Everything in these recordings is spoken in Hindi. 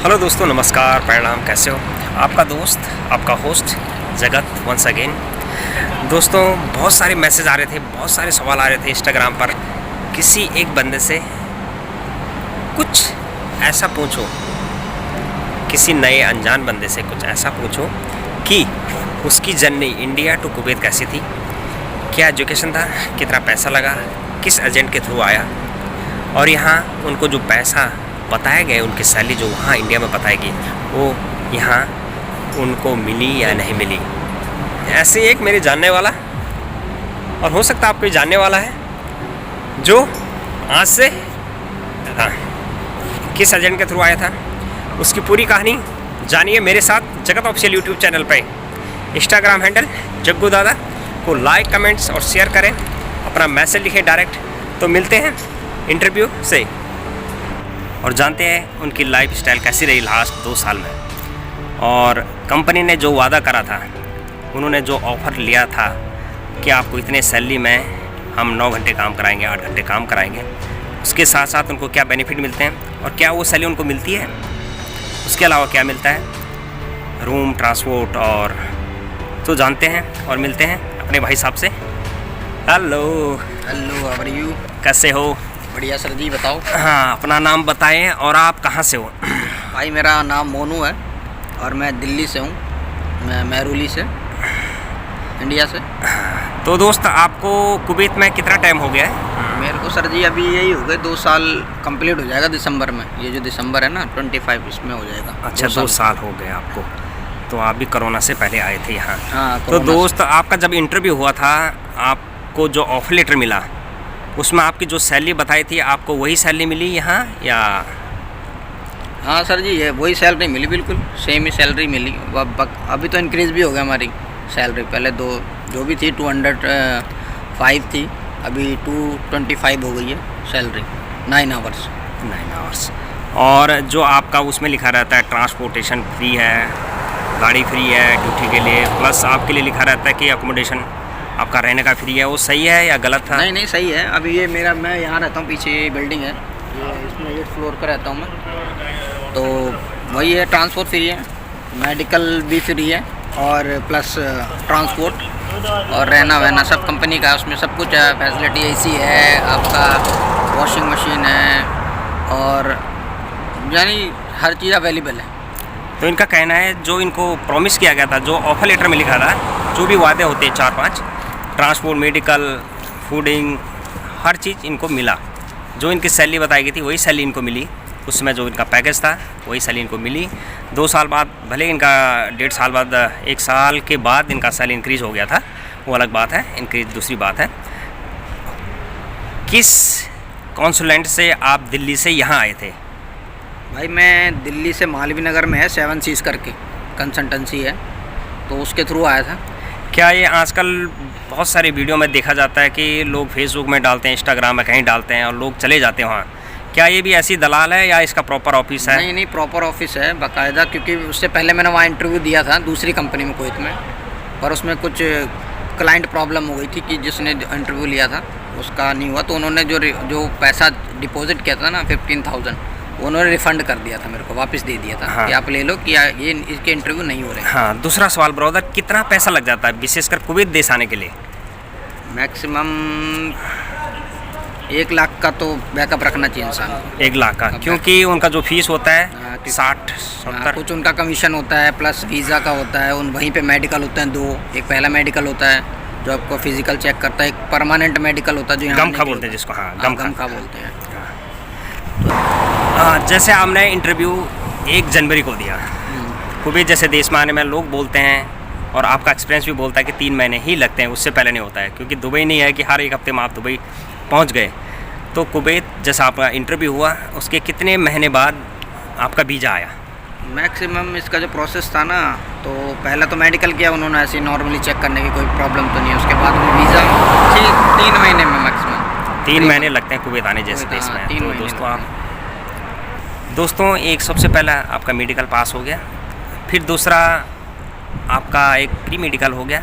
हेलो दोस्तों, नमस्कार, प्रणाम। कैसे हो? आपका दोस्त, आपका होस्ट जगत वंस अगेन। दोस्तों, बहुत सारे मैसेज आ रहे थे, बहुत सारे सवाल आ रहे थे इंस्टाग्राम पर। किसी एक बंदे से कुछ ऐसा पूछो, किसी नए अनजान बंदे से कुछ ऐसा पूछो कि उसकी जर्नी इंडिया टू कुवैत कैसी थी, क्या एजुकेशन था, कितना पैसा लगा, किस एजेंट के थ्रू आया, और यहाँ उनको जो पैसा बताए गए, उनकी सैलरी जो वहाँ इंडिया में बताएगी, वो यहाँ उनको मिली या नहीं मिली। ऐसे एक मेरे जानने वाला, और हो सकता है आपको जानने वाला है, जो आज से किस एजेंट के थ्रू आया था, उसकी पूरी कहानी जानिए मेरे साथ जगत ऑफिशियल यूट्यूब चैनल पे। इंस्टाग्राम हैंडल जग्गू दादा को लाइक, कमेंट्स और शेयर करें, अपना मैसेज लिखें डायरेक्ट। तो मिलते हैं इंटरव्यू से और जानते हैं उनकी लाइफ स्टाइल कैसी रही लास्ट 2 साल में, और कंपनी ने जो वादा करा था, उन्होंने जो ऑफ़र लिया था कि आपको इतने सैलरी में हम 9 घंटे काम कराएंगे, 8 घंटे काम कराएंगे, उसके साथ साथ उनको क्या बेनिफिट मिलते हैं और क्या वो सैलरी उनको मिलती है, उसके अलावा क्या मिलता है, रूम, ट्रांसपोर्ट, और तो जानते हैं और मिलते हैं अपने भाई साहब से। Hello, how are you? कैसे हो? बढ़िया सर जी, बताओ। हाँ, अपना नाम बताएं और आप कहाँ से हो? भाई मेरा नाम मोनू है और मैं दिल्ली से हूँ, मैं महरूली से, इंडिया से। तो दोस्त, आपको कुवैत में कितना टाइम हो गया है? मेरे को सर जी अभी यही हो गए 2 साल कंप्लीट हो जाएगा दिसंबर में। ये जो दिसंबर है ना 25, इसमें हो जाएगा। अच्छा, 2 साल हो गए आपको। तो आप भी कोरोना से पहले आए थे यहाँ। हाँ। तो दोस्त, आपका जब इंटरव्यू हुआ था, आपको जो ऑफर लेटर मिला, उसमें आपकी जो सैलरी बताई थी, आपको वही सैलरी मिली यहाँ या? हाँ सर जी, ये वही सैलरी मिली, बिल्कुल सेम ही सैलरी मिली। अभी तो इंक्रीज़ भी हो गया हमारी सैलरी। पहले जो भी थी 205 थी, अभी 225 हो गई है सैलरी। 9 आवर्स। और जो आपका उसमें लिखा रहता है ट्रांसपोर्टेशन फ्री है, गाड़ी फ्री है ड्यूटी के लिए, प्लस आपके लिए लिखा रहता है कि अकोमोडेशन आपका रहने का फ्री है, वो सही है या गलत था? नहीं, सही है। अभी ये मैं यहाँ रहता हूँ, पीछे बिल्डिंग है, ये इसमें 8th फ्लोर पर रहता हूँ मैं। तो वही है, ट्रांसपोर्ट फ्री है, मेडिकल भी फ्री है, और प्लस ट्रांसपोर्ट और रहना वहना सब कंपनी का है, उसमें सब कुछ है। फैसिलिटी AC है, आपका वॉशिंग मशीन है, और यानी हर चीज़ अवेलेबल है। तो इनका कहना है, जो इनको प्रॉमिस किया गया था, जो ऑफर लेटर में लिखा था, जो भी वादे होते हैं 4-5, ट्रांसपोर्ट, मेडिकल, फूडिंग, हर चीज़ इनको मिला। जो इनकी सैलरी बताई गई थी वही सैलरी इनको मिली, उसमें जो इनका पैकेज था वही सैलरी इनको मिली। 2 साल बाद, भले इनका 1.5 साल बाद, 1 साल के बाद इनका सैलरी इंक्रीज़ हो गया था, वो अलग बात है, इंक्रीज दूसरी बात है। किस कॉन्सुलेंट से आप दिल्ली से यहाँ आए थे? भाई मैं दिल्ली से मालवीय नगर में है 7 Seas करके कंसल्टेंसी है, तो उसके थ्रू आया था। क्या ये आजकल बहुत सारे वीडियो में देखा जाता है कि लोग फेसबुक में डालते हैं, इंस्टाग्राम में कहीं डालते हैं और लोग चले जाते हैं वहाँ, क्या ये भी ऐसी दलाल है या इसका प्रॉपर ऑफिस है? नहीं, प्रॉपर ऑफिस है बाकायदा, क्योंकि उससे पहले मैंने वहाँ इंटरव्यू दिया था दूसरी कंपनी में कुवैत में, पर उसमें कुछ क्लाइंट प्रॉब्लम हो गई थी कि जिसने इंटरव्यू लिया था उसका नहीं हुआ, तो उन्होंने जो पैसा डिपॉजिट किया था ना 15,000, उन्होंने रिफ़ंड कर दिया था, मेरे को वापस दे दिया था। हाँ। कि आप ले लो कि ये इसके इंटरव्यू नहीं हो रहे। हाँ, दूसरा सवाल ब्रदर, कितना पैसा लग जाता है विशेषकर कुवैत देश आने के लिए? मैक्सिमम 1 लाख का तो बैकअप रखना चाहिए इंसान को। 1 लाख का, क्योंकि उनका जो फीस होता है 60-70, कुछ उनका कमीशन होता है, प्लस वीज़ा का होता है, वहीं पे मेडिकल होते हैं 2, एक पहला मेडिकल होता है जो आपको फिजिकल चेक करता है, एक परमानेंट मेडिकल होता है जो यहाँ गमखा बोलते हैं जिसको। हाँ, गमखा बोलते हैं। जैसे आपने इंटरव्यू 1 जनवरी को दिया, कुवैत जैसे देश में आने में लोग बोलते हैं, और आपका एक्सपीरियंस भी बोलता है कि 3 महीने ही लगते हैं, उससे पहले नहीं होता है, क्योंकि दुबई नहीं है कि हर एक हफ्ते में आप दुबई पहुंच गए। तो कुवैत जैसा आपका इंटरव्यू हुआ, उसके कितने महीने बाद आपका वीज़ा आया? मैक्सिमम इसका जो प्रोसेस था ना, तो पहले तो मेडिकल किया उन्होंने, ऐसे नॉर्मली चेक करने की कोई प्रॉब्लम तो नहीं है, उसके बाद वीज़ा 3 महीने में मैक्सिमम 3 महीने लगते हैं कुवैत आने जैसे देश में। तो दोस्तों, एक सबसे पहला आपका मेडिकल पास हो गया, फिर दूसरा आपका एक प्री मेडिकल हो गया,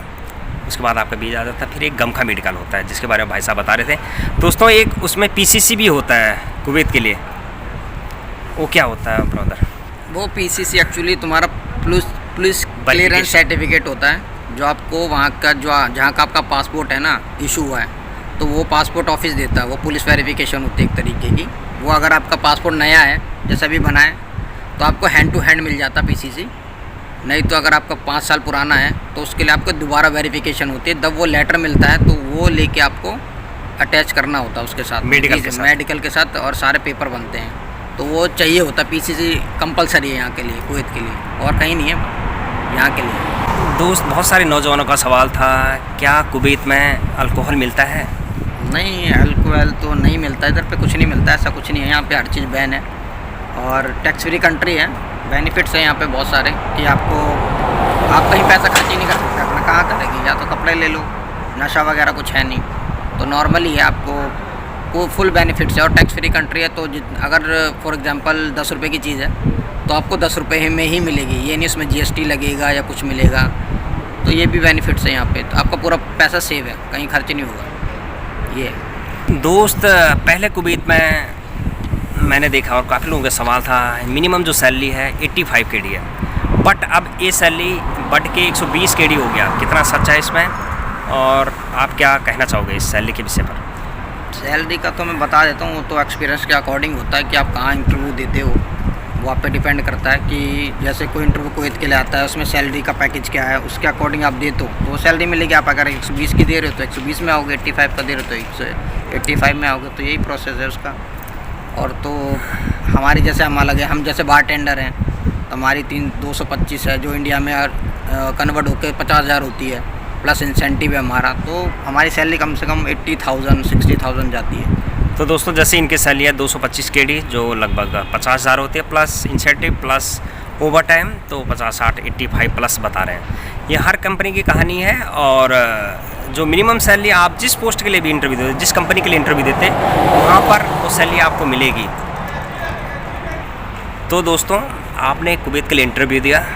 उसके बाद आपका वीज़ा आ जाता है, फिर एक गमखा मेडिकल होता है जिसके बारे में भाई साहब बता रहे थे। दोस्तों, एक उसमें PCC भी होता है कुवैत के लिए, वो क्या होता है ब्रदर? वो पीसीसी एक्चुअली तुम्हारा पुलिस पुलिस क्लियरेंस सर्टिफिकेट होता है, जो आपको वहाँ का जो जहाँ का आपका पासपोर्ट है ना इशू हुआ है, तो वो पासपोर्ट ऑफिस देता है। वो पुलिस वेरिफिकेशन होती है एक तरीके की। वो अगर आपका पासपोर्ट नया है जैसा भी बना है तो आपको हैंड टू हैंड मिल जाता पीसीसी। नहीं तो अगर आपका 5 साल पुराना है तो उसके लिए आपको दोबारा वेरिफिकेशन होती है। तब वो लेटर मिलता है तो वो लेके आपको अटैच करना होता है उसके साथ, मेडिकल के साथ और सारे पेपर बनते हैं। तो वो चाहिए होता है, पीसीसी कंपलसरी है यहाँ के लिए, कुवैत के लिए, और कहीं नहीं है, यहाँ के लिए। दोस्त, बहुत सारे नौजवानों का सवाल था, क्या कुवैत में अल्कोहल मिलता है? नहीं, अल्कोहल तो नहीं मिलता, इधर पे कुछ नहीं मिलता, ऐसा कुछ नहीं है। यहाँ पे हर चीज़ बैन है और टैक्स फ्री कंट्री है। बेनिफिट्स हैं यहाँ पे बहुत सारे कि आप कहीं पैसा खर्च ही नहीं कर सकते, अपना कहाँ करेंगे, या तो कपड़े ले लो, नशा वगैरह कुछ है नहीं, तो नॉर्मली है। आपको फुल बेनिफिट्स है और टैक्स फ्री कंट्री है। तो अगर फॉर एग्जांपल 10 रुपये की चीज़ है तो आपको 10 रुपये में ही मिलेगी, ये नहीं उसमें जीएसटी लगेगा या कुछ मिलेगा। तो ये भी बेनिफिट्स है यहाँ पे, तो आपका पूरा पैसा सेव है, कहीं खर्च नहीं होगा। ये दोस्त, पहले कुवैत में मैंने देखा और काफ़ी लोगों का सवाल था, मिनिमम जो सैलरी है 85 KD है, बट अब ये सैलरी बढ़ के 120 KD हो गया। कितना सच है इसमें, और आप क्या कहना चाहोगे इस सैलरी के विषय पर? सैलरी का तो मैं बता देता हूँ, वो तो एक्सपीरियंस के अकॉर्डिंग होता है कि आप कहाँ इंटरव्यू देते हो, वो आप पे डिपेंड करता है। कि जैसे कोई इंटरव्यू कुवैत के लिए आता है, उसमें सैलरी का पैकेज क्या है, उसके अकॉर्डिंग आप देते हो तो वो सैलरी मिलेगी। आप अगर 120 की दे रहे हो तो 120 में आओगे, 85 का दे रहे हो तो 185 में आओगे। तो यही प्रोसेस है उसका। और तो हमारी जैसे हम अलग है, हम जैसे बारटेंडर हैं तो हमारी 225 है, जो इंडिया में कन्वर्ट होकर 50,000 होती है, प्लस इंसेंटिव है हमारा। तो हमारी सैलरी कम से कम 80,000 60,000 जाती है। तो दोस्तों, जैसे इनकी सैलरी है 225 KD, जो लगभग 50,000 होती है, plus incentive plus over time, तो 50 60 85 प्लस बता रहे हैं। ये हर कंपनी की कहानी है। और जो मिनिमम सैलरी आप जिस पोस्ट के लिए भी इंटरव्यू देते, जिस कंपनी के लिए इंटरव्यू देते, वहाँ पर वो सैलरी आपको मिलेगी। तो दोस्तों, आपने कुवैत के लिए इंटरव्यू दिया,